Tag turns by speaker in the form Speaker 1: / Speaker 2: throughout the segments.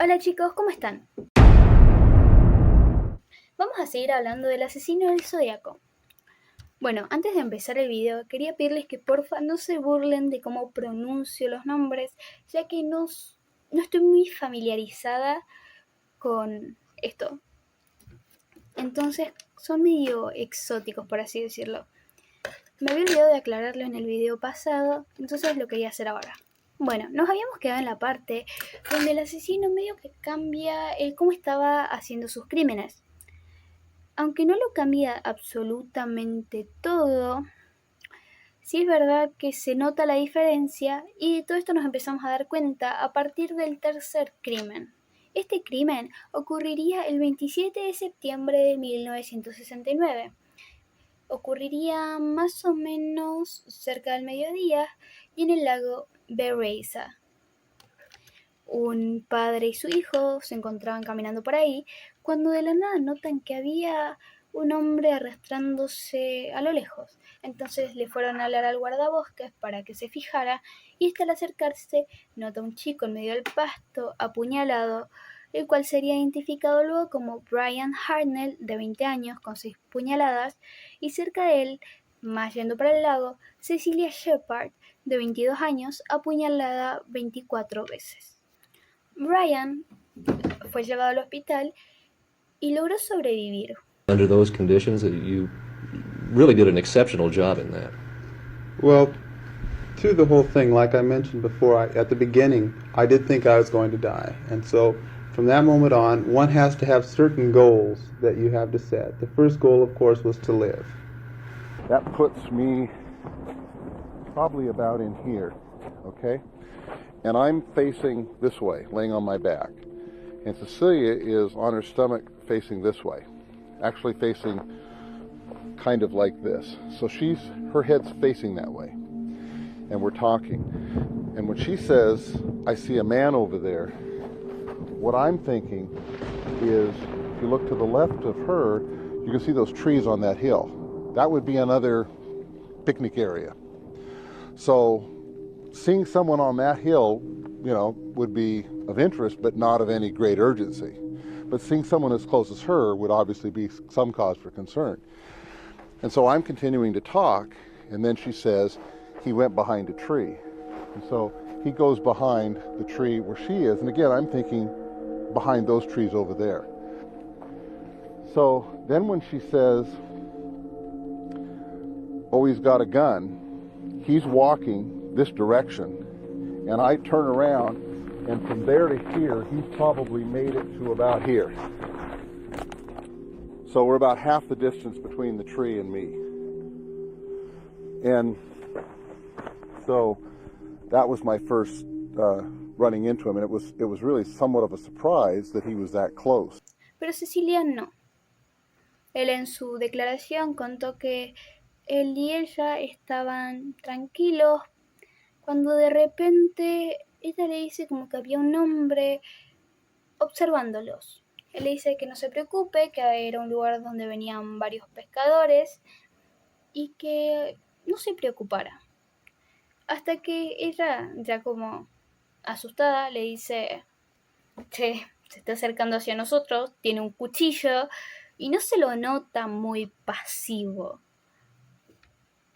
Speaker 1: Hola chicos, ¿cómo están? Vamos a seguir hablando del asesino del Zodíaco. Bueno, antes de empezar el video, quería pedirles que porfa no se burlen de cómo pronuncio los nombres, ya que no estoy muy familiarizada con esto. Entonces, son medio exóticos, por así decirlo. Me había olvidado de aclararlo en el video pasado, entonces lo quería hacer ahora. Bueno, nos habíamos quedado en la parte donde el asesino medio que cambia el cómo estaba haciendo sus crímenes. Aunque no lo cambia absolutamente todo, sí es verdad que se nota la diferencia y de todo esto nos empezamos a dar cuenta a partir del tercer crimen. Este crimen ocurriría el 27 de septiembre de 1969. Ocurriría más o menos cerca del mediodía y en el lago Bereza. Un padre y su hijo se encontraban caminando por ahí cuando de la nada notan que había un hombre arrastrándose a lo lejos. Entonces le fueron a hablar al guardabosques para que se fijara y al acercarse nota a un chico en medio del pasto apuñalado, el cual sería identificado luego como Brian Hartnell, de 20 años, con 6 puñaladas, y cerca de él, más yendo para el lago, Cecilia Shepard, de 22 años, apuñalada 24 veces. Brian fue llevado al hospital y logró sobrevivir.
Speaker 2: Under those conditions, you really did an exceptional job in that.
Speaker 3: Well, through the whole thing, like I mentioned before, at the beginning, I did think I was going to die. And so from that moment on, one has to have certain goals that you have to set. The first goal, of course, was to live.
Speaker 4: That puts me probably about in here, okay? And I'm facing this way, laying on my back. And Cecilia is on her stomach facing this way, actually facing kind of like this. So her head's facing that way. And we're talking. And when she says, I see a man over there, what I'm thinking is, if you look to the left of her, you can see those trees on that hill. That would be another picnic area. So seeing someone on that hill, would be of interest, but not of any great urgency. But seeing someone as close as her would obviously be some cause for concern. And so I'm continuing to talk, and then she says, he went behind a tree. And so he goes behind the tree where she is. And again, I'm thinking behind those trees over there. So then when she says, oh, he's got a gun, he's walking this direction, and I turn around, and from there to here, he's probably made it to about here. So we're about half the distance between the tree and me. And so that was my first running into him, and it was really somewhat of a surprise that he was that close.
Speaker 1: Pero Cecilia no. Él en su declaración contó que él y ella estaban tranquilos cuando de repente ella le dice como que había un hombre observándolos. Él le dice que no se preocupe, que era un lugar donde venían varios pescadores y que no se preocupara. Hasta que ella, ya como asustada, le dice, che, se está acercando hacia nosotros, tiene un cuchillo y no se lo nota muy pasivo.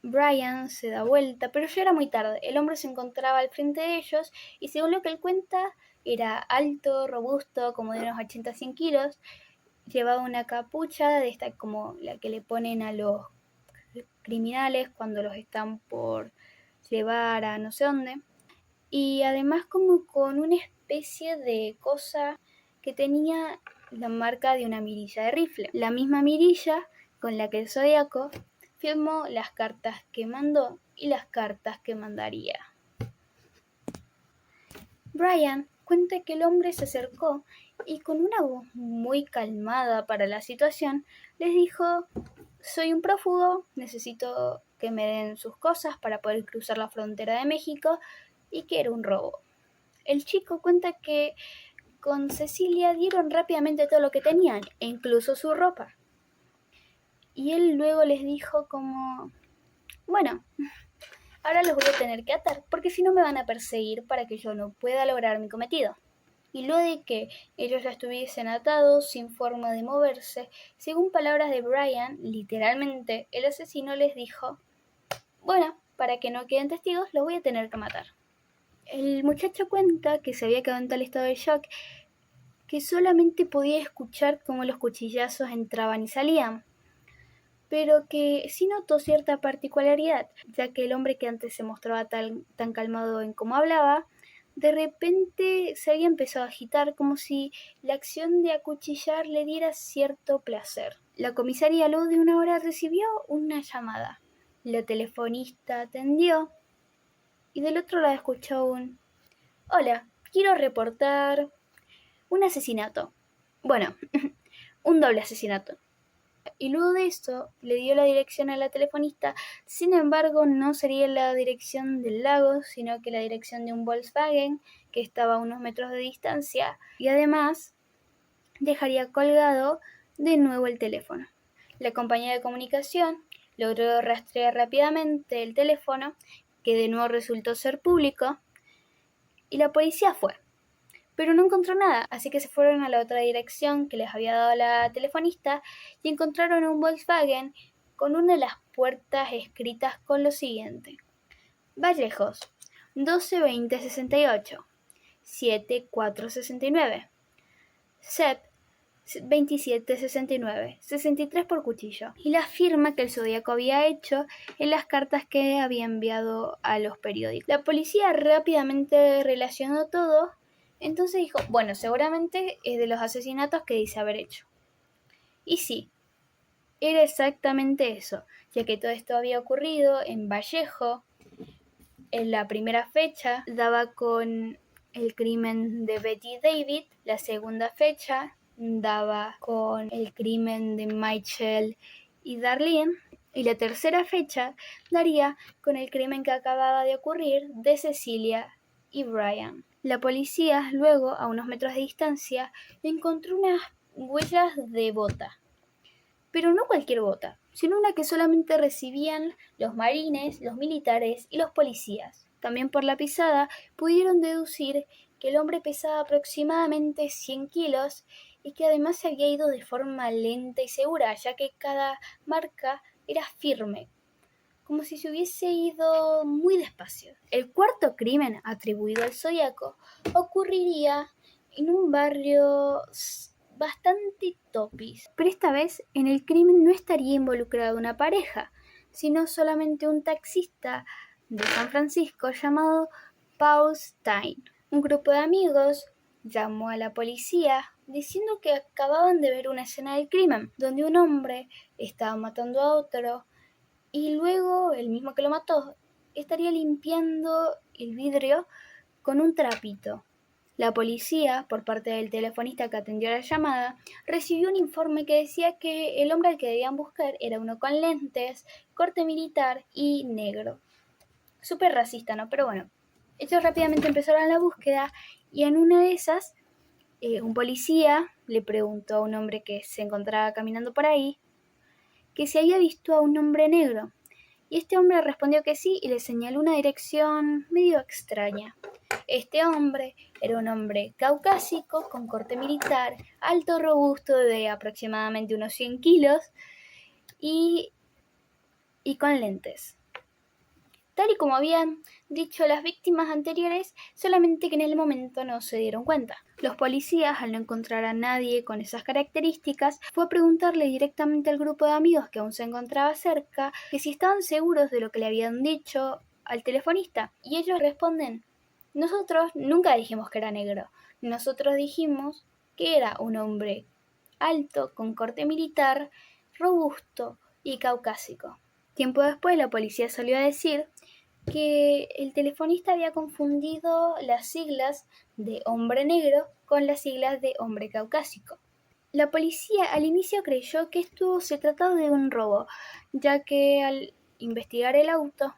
Speaker 1: Brian se da vuelta, pero ya era muy tarde. El hombre se encontraba al frente de ellos y según lo que él cuenta, era alto, robusto, como de unos 80-100 kilos. Llevaba una capucha de esta como la que le ponen a los criminales cuando los están por llevar a no sé dónde. Y además como con una especie de cosa que tenía la marca de una mirilla de rifle. La misma mirilla con la que el Zodíaco firmó las cartas que mandó y las cartas que mandaría. Brian cuenta que el hombre se acercó y con una voz muy calmada para la situación les dijo: soy un prófugo, necesito que me den sus cosas para poder cruzar la frontera de México y que era un robo. El chico cuenta que con Cecilia dieron rápidamente todo lo que tenían, e incluso su ropa. Y él luego les dijo como, bueno, ahora los voy a tener que atar, porque si no me van a perseguir para que yo no pueda lograr mi cometido. y luego de que ellos ya estuviesen atados sin forma de moverse, según palabras de Brian, literalmente el asesino les dijo: bueno, para que no queden testigos, los voy a tener que matar. El muchacho cuenta que se había quedado en tal estado de shock que solamente podía escuchar cómo los cuchillazos entraban y salían, pero que sí notó cierta particularidad, ya que el hombre que antes se mostraba tan calmado en cómo hablaba, de repente se había empezado a agitar como si la acción de acuchillar le diera cierto placer. La comisaría luego de una hora recibió una llamada. La telefonista atendió y del otro lado escuchó un: hola, quiero reportar un asesinato. Bueno, un doble asesinato. Y luego de esto le dio la dirección a la telefonista. Sin embargo, no sería la dirección del lago, sino que la dirección de un Volkswagen que estaba a unos metros de distancia, y además dejaría colgado de nuevo el teléfono. La compañía de comunicación logró rastrear rápidamente el teléfono, que de nuevo resultó ser público, y la policía fue, pero no encontró nada, así que se fueron a la otra dirección que les había dado la telefonista y encontraron un Volkswagen con una de las puertas escritas con lo siguiente: Vallejos, 12-20-68, 7-4-69, CEP 27-69, 63 por cuchillo, y la firma que el Zodíaco había hecho en las cartas que había enviado a los periódicos. La policía rápidamente relacionó todo. Entonces dijo: bueno, seguramente es de los asesinatos que dice haber hecho. Y sí, era exactamente eso, ya que todo esto había ocurrido en Vallejo. En la primera fecha daba con el crimen de Betty David, la segunda fecha daba con el crimen de Michael y Darlene, y la tercera fecha daría con el crimen que acababa de ocurrir de Cecilia y Brian. La policía luego, a unos metros de distancia, encontró unas huellas de bota, pero no cualquier bota, sino una que solamente recibían los marines, los militares y los policías. También por la pisada pudieron deducir que el hombre pesaba aproximadamente 100 kilos y que además se había ido de forma lenta y segura, ya que cada marca era firme, como si se hubiese ido muy despacio. El cuarto crimen atribuido al Zodíaco ocurriría en un barrio bastante topis, pero esta vez en el crimen no estaría involucrada una pareja, sino solamente un taxista de San Francisco llamado Paul Stein. Un grupo de amigos llamó a la policía diciendo que acababan de ver una escena del crimen, donde un hombre estaba matando a otro y luego el mismo que lo mató estaría limpiando el vidrio con un trapito. La policía, por parte del telefonista que atendió la llamada, recibió un informe que decía que el hombre al que debían buscar era uno con lentes, corte militar y negro. Súper racista, ¿no? Pero bueno, ellos rápidamente empezaron la búsqueda y en una de esas, un policía le preguntó a un hombre que se encontraba caminando por ahí que si había visto a un hombre negro. Y este hombre respondió que sí y le señaló una dirección medio extraña. Este hombre era un hombre caucásico, con corte militar, alto, robusto, de aproximadamente unos 100 kilos y con lentes. Tal y como habían dicho las víctimas anteriores, solamente que en el momento no se dieron cuenta. Los policías, al no encontrar a nadie con esas características, fue a preguntarle directamente al grupo de amigos que aún se encontraba cerca que si estaban seguros de lo que le habían dicho al telefonista. Y ellos responden: nosotros nunca dijimos que era negro. Nosotros dijimos que era un hombre alto, con corte militar, robusto y caucásico. Tiempo después, la policía salió a decir que el telefonista había confundido las siglas de hombre negro con las siglas de hombre caucásico. La policía al inicio creyó que esto se trataba de un robo, ya que al investigar el auto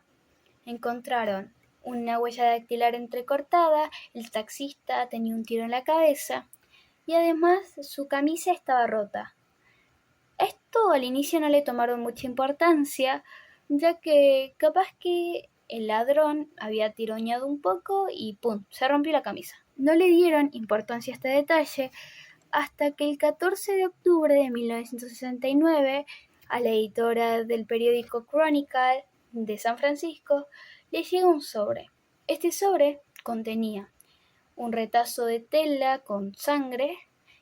Speaker 1: encontraron una huella dactilar entrecortada, el taxista tenía un tiro en la cabeza y además su camisa estaba rota. Esto al inicio no le tomaron mucha importancia, ya que capaz que el ladrón había tironeado un poco y ¡pum!, se rompió la camisa. No le dieron importancia a este detalle hasta que el 14 de octubre de 1969 a la editora del periódico Chronicle de San Francisco le llega un sobre. Este sobre contenía un retazo de tela con sangre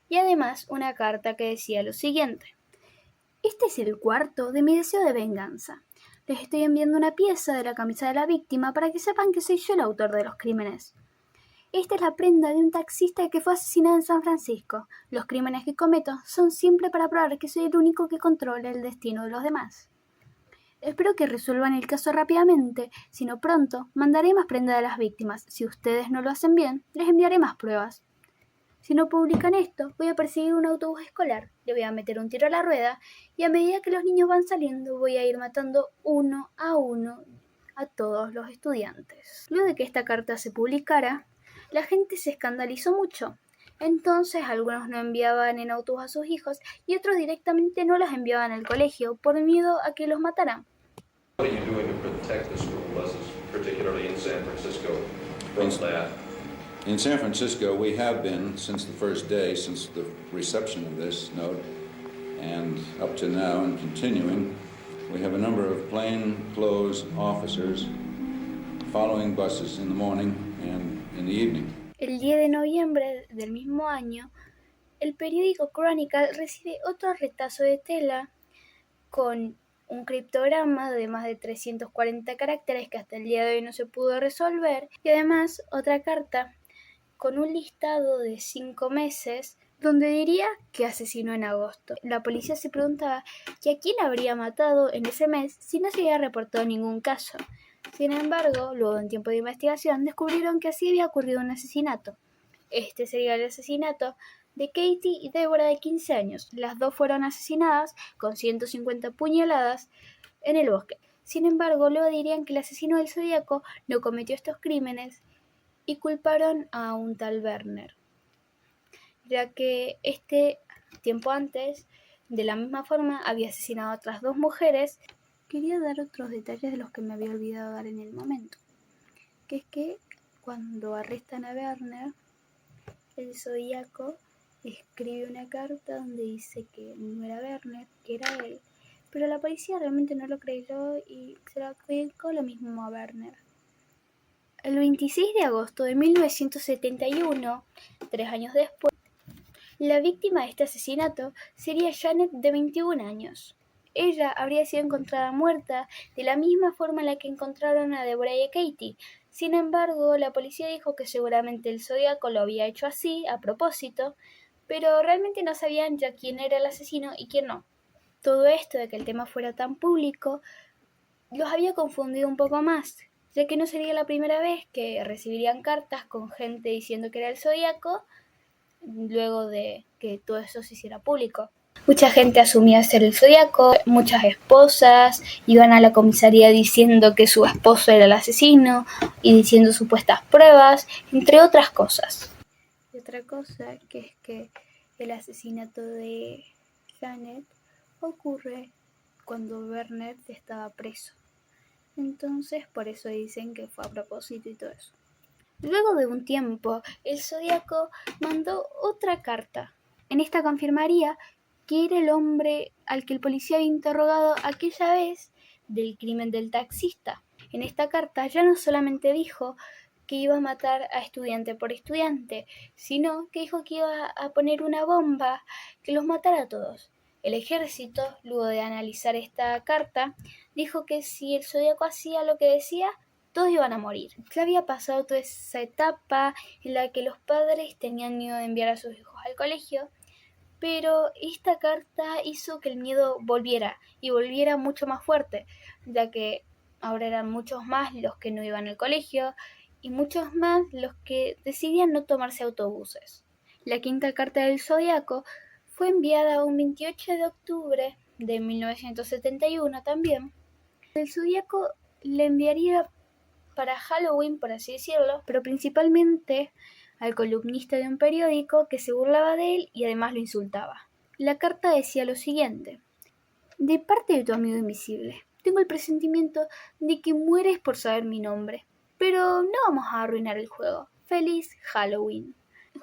Speaker 1: y además una carta que decía lo siguiente: este es el cuarto de mi deseo de venganza. Les estoy enviando una pieza de la camisa de la víctima para que sepan que soy yo el autor de los crímenes. Esta es la prenda de un taxista que fue asesinado en San Francisco. Los crímenes que cometo son siempre para probar que soy el único que controla el destino de los demás. Espero que resuelvan el caso rápidamente, si no pronto mandaré más prenda de las víctimas. Si ustedes no lo hacen bien, les enviaré más pruebas. Si no publican esto, voy a perseguir un autobús escolar, le voy a meter un tiro a la rueda y a medida que los niños van saliendo voy a ir matando uno a todos los estudiantes. Luego de que esta carta se publicara, la gente se escandalizó mucho. Entonces algunos no enviaban en autobús a sus hijos y otros directamente no los enviaban al colegio por miedo a que los mataran.
Speaker 2: What are you doing to protect the school buses, particularly in San Francisco, from that?
Speaker 5: In San Francisco, we have been, since the first day, since the reception of this note, and up to now and continuing, we have a number of plainclothes officers following buses in the morning and in the evening.
Speaker 1: El 10 de noviembre del mismo año, el periódico Chronicle recibe otro retazo de tela con un criptograma de más de 340 caracteres que hasta el día de hoy no se pudo resolver, y además otra carta con un listado de 5 meses donde diría que asesinó en agosto. La policía se preguntaba que a quién habría matado en ese mes si no se había reportado ningún caso. Sin embargo, luego de un tiempo de investigación, descubrieron que así había ocurrido un asesinato. Este sería el asesinato de Katie y Deborah, de 15 años. Las dos fueron asesinadas con 150 puñaladas en el bosque. Sin embargo, luego dirían que el asesino del Zodíaco no cometió estos crímenes y culparon a un tal Werner, ya que tiempo antes, de la misma forma, había asesinado a otras 2 mujeres. Quería dar otros detalles de los que me había olvidado dar en el momento, que es que cuando arrestan a Werner, el Zodíaco escribe una carta donde dice que no era Werner, que era él, pero la policía realmente no lo creyó y se lo adjudicó lo mismo a Werner. El 26 de agosto de 1971, 3 años después, la víctima de este asesinato sería Janet, de 21 años. Ella habría sido encontrada muerta de la misma forma en la que encontraron a Deborah y a Katie. Sin embargo, la policía dijo que seguramente el Zodíaco lo había hecho así, a propósito, pero realmente no sabían ya quién era el asesino y quién no. Todo esto de que el tema fuera tan público los había confundido un poco más, ya que no sería la primera vez que recibirían cartas con gente diciendo que era el Zodíaco luego de que todo eso se hiciera público. Mucha gente asumía ser el Zodíaco, muchas esposas iban a la comisaría diciendo que su esposo era el asesino y diciendo supuestas pruebas, entre otras cosas. Y otra cosa que es que el asesinato de Janet ocurre cuando Werner estaba preso. Entonces por eso dicen que fue a propósito y todo eso. Luego de un tiempo, el Zodíaco mandó otra carta. En esta confirmaría que era el hombre al que el policía había interrogado aquella vez del crimen del taxista. En esta carta ya no solamente dijo que iba a matar a estudiante por estudiante, sino que dijo que iba a poner una bomba que los matara a todos. El ejército, luego de analizar esta carta, dijo que si el Zodíaco hacía lo que decía, todos iban a morir. Ya había pasado toda esa etapa en la que los padres tenían miedo de enviar a sus hijos al colegio, pero esta carta hizo que el miedo volviera, y volviera mucho más fuerte, ya que ahora eran muchos más los que no iban al colegio, y muchos más los que decidían no tomarse autobuses. La quinta carta del Zodíaco fue enviada un 28 de octubre de 1971 también. El Zodíaco le enviaría para Halloween, por así decirlo, pero principalmente al columnista de un periódico que se burlaba de él y además lo insultaba. La carta decía lo siguiente: de parte de tu amigo invisible, tengo el presentimiento de que mueres por saber mi nombre. Pero no vamos a arruinar el juego. ¡Feliz Halloween!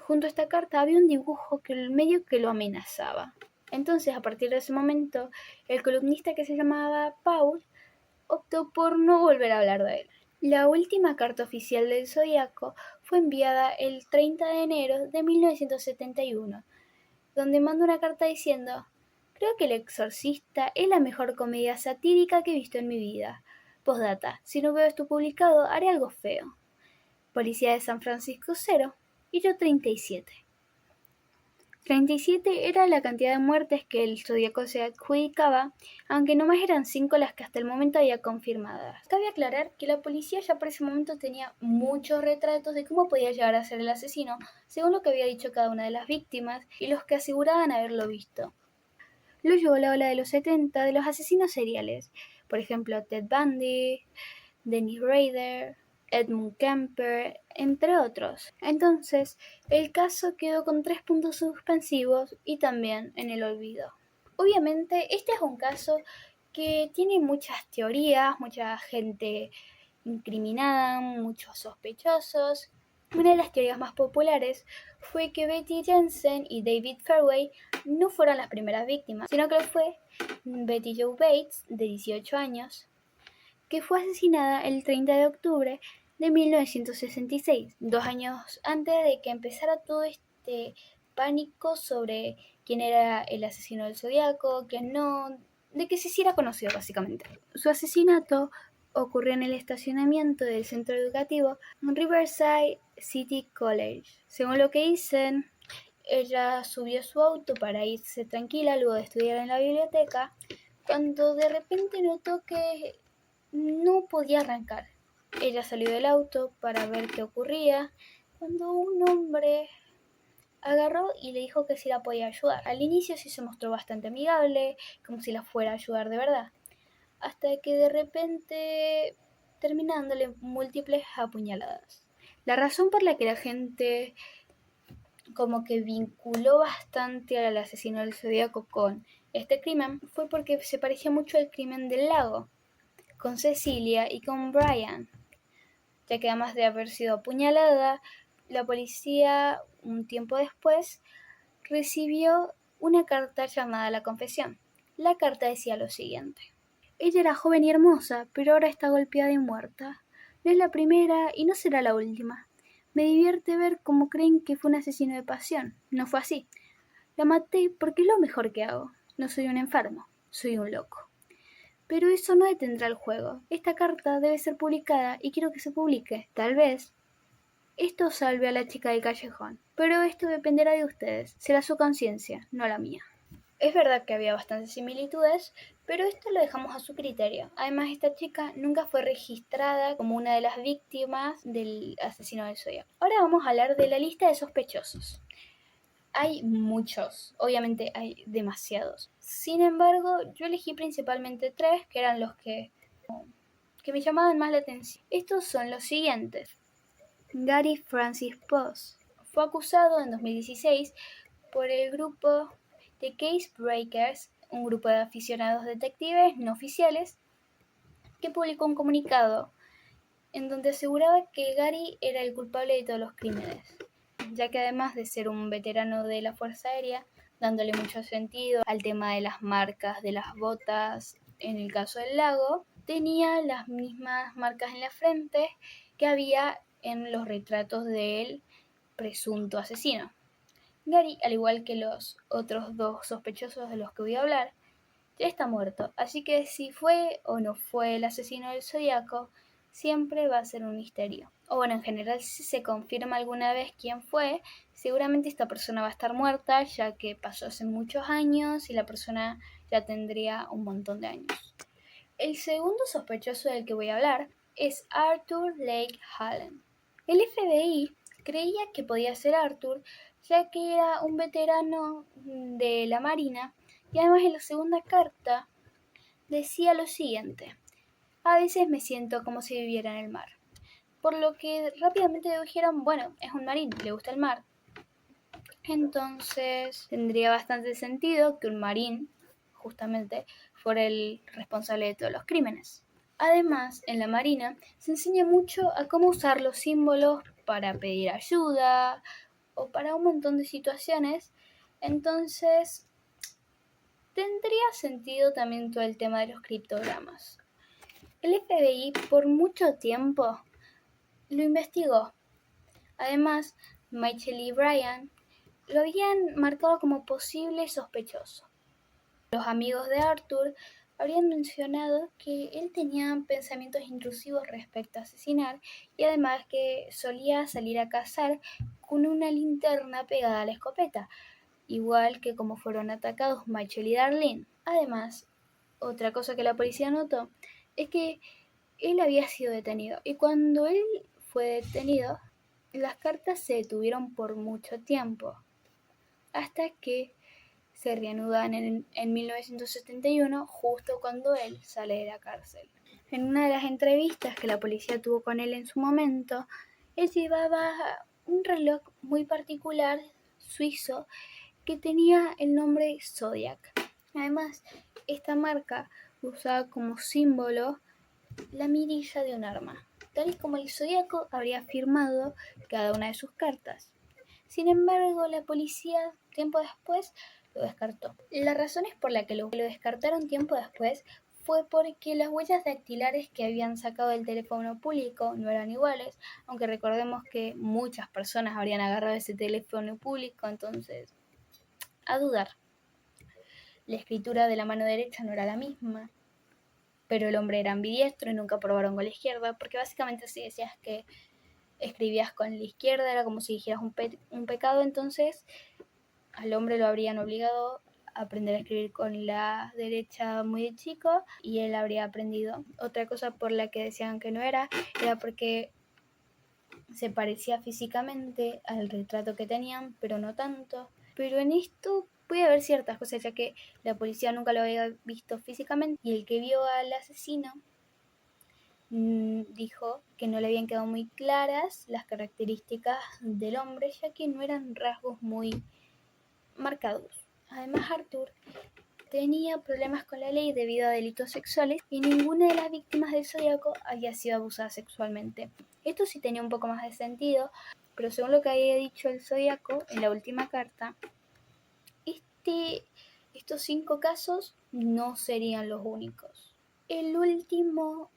Speaker 1: Junto a esta carta había un dibujo que medio que lo amenazaba. Entonces, a partir de ese momento, el columnista que se llamaba Paul optó por no volver a hablar de él. La última carta oficial del Zodíaco fue enviada el 30 de enero de 1971, donde manda una carta diciendo: creo que El Exorcista es la mejor comedia satírica que he visto en mi vida. Postdata, si no veo esto publicado, haré algo feo. Policía de San Francisco 0 y yo 37. 37 era la cantidad de muertes que el Zodíaco se adjudicaba, aunque nomás eran 5 las que hasta el momento había confirmadas. Cabe aclarar que la policía ya por ese momento tenía muchos retratos de cómo podía llegar a ser el asesino, según lo que había dicho cada una de las víctimas y los que aseguraban haberlo visto. Lo llevó la ola de los 70 de los asesinos seriales, por ejemplo Ted Bundy, Dennis Rader, Edmund Kemper, entre otros. Entonces, el caso quedó con 3 puntos suspensivos y también en el olvido. Obviamente, este es un caso que tiene muchas teorías, mucha gente incriminada, muchos sospechosos. Una de las teorías más populares fue que Betty Jensen y David Fairway no fueron las primeras víctimas, sino que fue Betty Jo Bates, de 18 años, que fue asesinada el 30 de octubre de 1966, 2 años antes de que empezara todo este pánico sobre quién era el asesino del Zodíaco, quién no, de que se hiciera conocido básicamente. Su asesinato ocurrió en el estacionamiento del centro educativo Riverside City College. Según lo que dicen, ella subió a su auto para irse tranquila luego de estudiar en la biblioteca, cuando de repente notó que no podía arrancar. Ella salió del auto para ver qué ocurría, cuando un hombre agarró y le dijo que sí la podía ayudar. Al inicio sí se mostró bastante amigable, como si la fuera a ayudar de verdad, hasta que de repente termina dándole múltiples apuñaladas. La razón por la que la gente como que vinculó bastante al asesino del Zodíaco con este crimen fue porque se parecía mucho al crimen del lago, con Cecilia y con Brian, ya que además de haber sido apuñalada, la policía un tiempo después recibió una carta llamada La Confesión. La carta decía lo siguiente: ella era joven y hermosa, pero ahora está golpeada y muerta. No es la primera y no será la última. Me divierte ver cómo creen que fue un asesino de pasión. No fue así. La maté porque es lo mejor que hago. No soy un enfermo, soy un loco. Pero eso no detendrá el juego. Esta carta debe ser publicada y quiero que se publique. Tal vez esto salve a la chica del callejón, pero esto dependerá de ustedes. Será su conciencia, no la mía. Es verdad que había bastantes similitudes, pero esto lo dejamos a su criterio. Además, esta chica nunca fue registrada como una de las víctimas del asesino del Zodíaco. Ahora vamos a hablar de la lista de sospechosos. Hay muchos, obviamente hay demasiados. Sin embargo, yo elegí principalmente 3, que eran los que me llamaban más la atención. Estos son los siguientes. Gary Francis Post fue acusado en 2016 por el grupo The Case Breakers, un grupo de aficionados detectives no oficiales, que publicó un comunicado en donde aseguraba que Gary era el culpable de todos los crímenes, ya que además de ser un veterano de la Fuerza Aérea, dándole mucho sentido al tema de las marcas de las botas en el caso del lago, tenía las mismas marcas en la frente que había en los retratos del presunto asesino. Gary, al igual que los otros 2 sospechosos de los que voy a hablar, ya está muerto, así que si fue o no fue el asesino del Zodíaco, siempre va a ser un misterio. O bueno, en general, si se confirma alguna vez quién fue, seguramente esta persona va a estar muerta, ya que pasó hace muchos años y la persona ya tendría un montón de años. El segundo sospechoso del que voy a hablar es Arthur Lake Hallen. El FBI creía que podía ser Arthur, ya que era un veterano de la Marina, y además en la segunda carta decía lo siguiente: a veces me siento como si viviera en el mar. Por lo que rápidamente dedujeron, bueno, es un marín, le gusta el mar. Entonces tendría bastante sentido que un marín justamente fuera el responsable de todos los crímenes. Además, en la Marina se enseña mucho a cómo usar los símbolos para pedir ayuda o para un montón de situaciones. Entonces, tendría sentido también todo el tema de los criptogramas. El FBI por mucho tiempo lo investigó. Además, Michael y Brian lo habían marcado como posible sospechoso. Los amigos de Arthur habrían mencionado que él tenía pensamientos intrusivos respecto a asesinar y además que solía salir a cazar con una linterna pegada a la escopeta, igual que como fueron atacados Michael y Darlene. Además, otra cosa que la policía notó es que él había sido detenido y cuando él fue detenido, las cartas se detuvieron por mucho tiempo, hasta que se reanudan en 1971, justo cuando él sale de la cárcel. En una de las entrevistas que la policía tuvo con él en su momento, él llevaba un reloj muy particular, suizo, que tenía el nombre Zodiac. Además, esta marca usaba como símbolo la mirilla de un arma, tal y como el zodiaco habría firmado cada una de sus cartas. Sin embargo, la policía tiempo después lo descartó. Las razones por las que lo descartaron tiempo después fue porque las huellas dactilares que habían sacado del teléfono público no eran iguales, aunque recordemos que muchas personas habrían agarrado ese teléfono público, entonces, a dudar. La escritura de la mano derecha no era la misma, pero el hombre era ambidiestro y nunca probaron con la izquierda, porque básicamente si decías que escribías con la izquierda era como si dijeras un pecado, entonces al hombre lo habrían obligado a aprender a escribir con la derecha muy de chico y él habría aprendido. Otra cosa por la que decían que no era porque se parecía físicamente al retrato que tenían, pero no tanto. Pero en esto puede haber ciertas cosas, ya que la policía nunca lo había visto físicamente y el que vio al asesino dijo que no le habían quedado muy claras las características del hombre, ya que no eran rasgos muy marcados. Además, Arthur tenía problemas con la ley debido a delitos sexuales y ninguna de las víctimas del Zodíaco había sido abusada sexualmente. Esto sí tenía un poco más de sentido, pero según lo que había dicho el Zodíaco en la última carta, estos 5 casos no serían los únicos. El último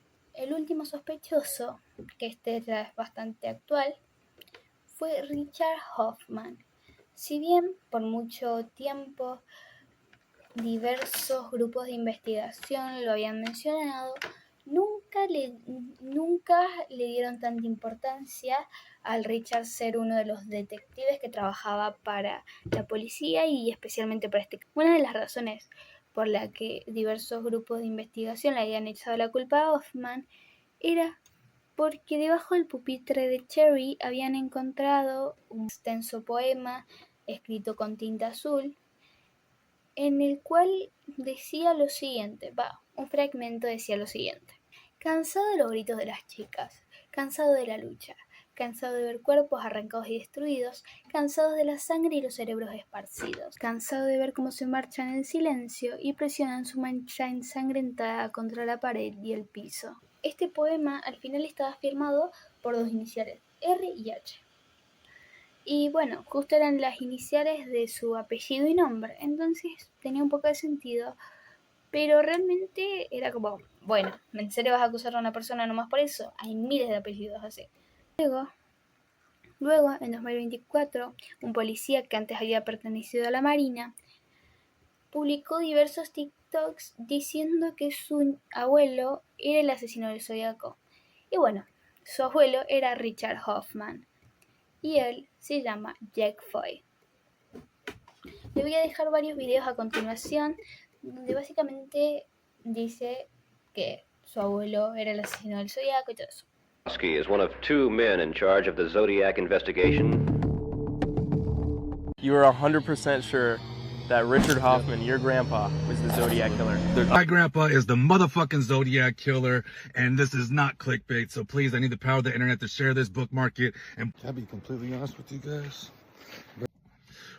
Speaker 1: sospechoso, que ya es bastante actual, fue Richard Hoffman. Si bien por mucho tiempo diversos grupos de investigación lo habían mencionado, nunca le dieron tanta importancia al Richard ser uno de los detectives que trabajaba para la policía y especialmente para este. Una de las razones por la que diversos grupos de investigación le habían echado la culpa a Hoffman era porque debajo del pupitre de Cherry habían encontrado un extenso poema escrito con tinta azul en el cual decía lo siguiente, un fragmento decía lo siguiente: cansado de los gritos de las chicas, cansado de la lucha, cansado de ver cuerpos arrancados y destruidos, cansado de la sangre y los cerebros esparcidos, cansado de ver cómo se marchan en silencio y presionan su mancha ensangrentada contra la pared y el piso. Este poema al final estaba firmado por 2 iniciales, R y H. Y bueno, justo eran las iniciales de su apellido y nombre, entonces tenía un poco de sentido, pero realmente era como, bueno, ¿en serio vas a acusar a una persona nomás por eso? Hay miles de apellidos así. Luego, en 2024, un policía que antes había pertenecido a la Marina publicó diversos TikToks diciendo que su abuelo era el asesino del Zodíaco. Y bueno, su abuelo era Richard Hoffman y él se llama Jack Foy. Le voy a dejar varios videos a continuación donde básicamente dice que su abuelo era el asesino del Zodíaco y todo eso.
Speaker 6: Is one of 2 men in charge of the Zodiac investigation.
Speaker 7: You were 100% sure that Richard Hoffman, your grandpa, was the Zodiac killer.
Speaker 8: My grandpa is the motherfucking Zodiac killer, and this is not clickbait, so please, I need the power of the internet to share this, bookmark it, and
Speaker 4: Can I be completely honest with you guys?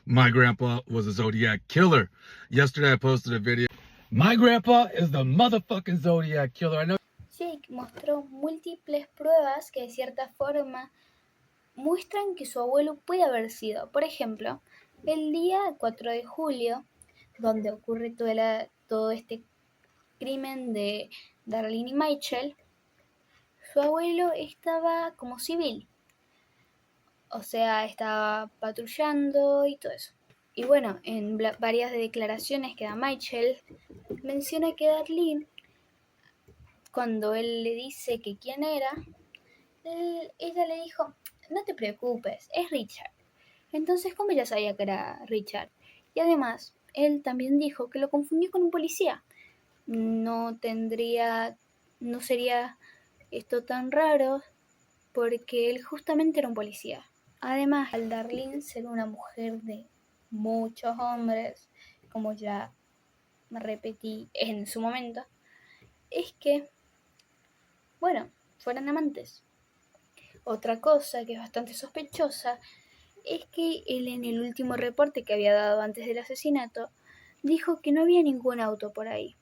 Speaker 8: my grandpa was a Zodiac killer. Yesterday I posted a video. My grandpa is the motherfucking Zodiac killer. I know.
Speaker 1: Jake mostró múltiples pruebas que de cierta forma muestran que su abuelo puede haber sido. Por ejemplo, el día 4 de julio, donde ocurre todo este crimen de Darlene y Michael, su abuelo estaba como civil. O sea, estaba patrullando y todo eso. Y bueno, en varias declaraciones que da Michael, menciona que Darlene, cuando él le dice que quién era, ella le dijo, no te preocupes, es Richard. Entonces, ¿cómo ella sabía que era Richard? Y además, él también dijo que lo confundió con un policía. No sería esto tan raro porque él justamente era un policía. Además, al Darlene ser una mujer de muchos hombres, como ya me repetí en su momento, es que, bueno, fueran amantes. Otra cosa que es bastante sospechosa es que él en el último reporte que había dado antes del asesinato dijo que no había ningún auto por ahí,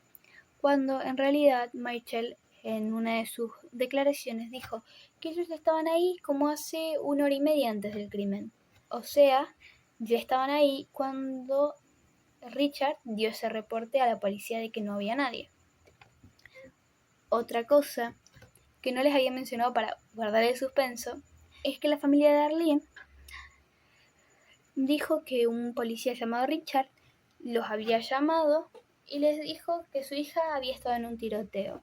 Speaker 1: cuando en realidad Michael en una de sus declaraciones dijo que ellos estaban ahí como hace 1 hora y media antes del crimen. O sea, ya estaban ahí cuando Richard dio ese reporte a la policía de que no había nadie. Otra cosa que no les había mencionado para guardar el suspenso es que la familia de Darlene dijo que un policía llamado Richard los había llamado y les dijo que su hija había estado en un tiroteo.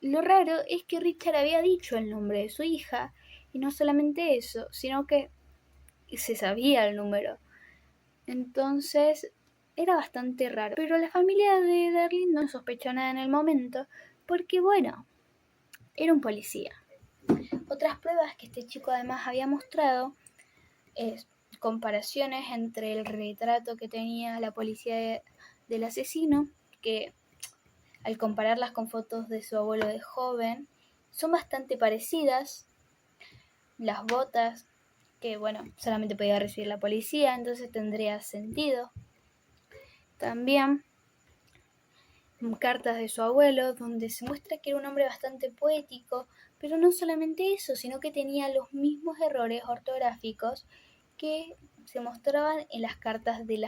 Speaker 1: Lo raro es que Richard había dicho el nombre de su hija y no solamente eso, sino que se sabía el número. Entonces era bastante raro. Pero la familia de Darlene no sospechó nada en el momento porque, bueno, era un policía. Otras pruebas que este chico además había mostrado es comparaciones entre el retrato que tenía la policía del asesino, que al compararlas con fotos de su abuelo de joven, son bastante parecidas. Las botas, que bueno, solamente podía recibir la policía, entonces tendría sentido. También cartas de su abuelo, donde se muestra que era un hombre bastante poético, pero no solamente eso, sino que tenía los mismos errores ortográficos que se mostraban en las cartas de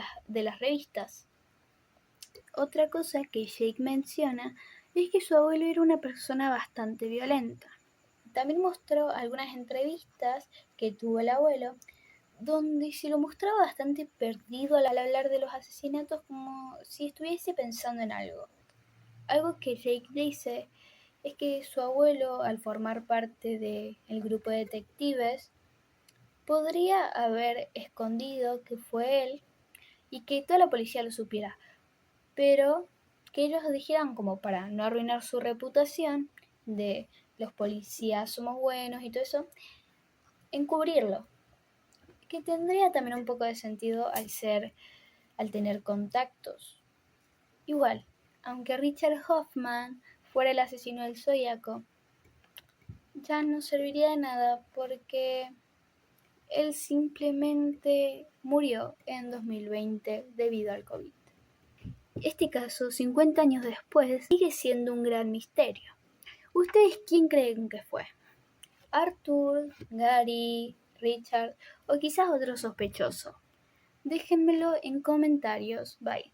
Speaker 1: las revistas. Otra cosa que Jake menciona es que su abuelo era una persona bastante violenta. También mostró algunas entrevistas que tuvo el abuelo, donde se lo mostraba bastante perdido al hablar de los asesinatos, como si estuviese pensando en algo. Algo que Jake dice es que su abuelo, al formar parte del grupo de detectives, podría haber escondido que fue él y que toda la policía lo supiera, pero que ellos dijeran, como para no arruinar su reputación de los policías somos buenos y todo eso, encubrirlo, que tendría también un poco de sentido al tener contactos. Igual, aunque Richard Hoffman fuera el asesino del Zodíaco, ya no serviría de nada porque él simplemente murió en 2020 debido al COVID. Este caso, 50 años después, sigue siendo un gran misterio. ¿Ustedes quién creen que fue? ¿Arthur, Gary, Richard o quizás otro sospechoso? Déjenmelo en comentarios. Bye.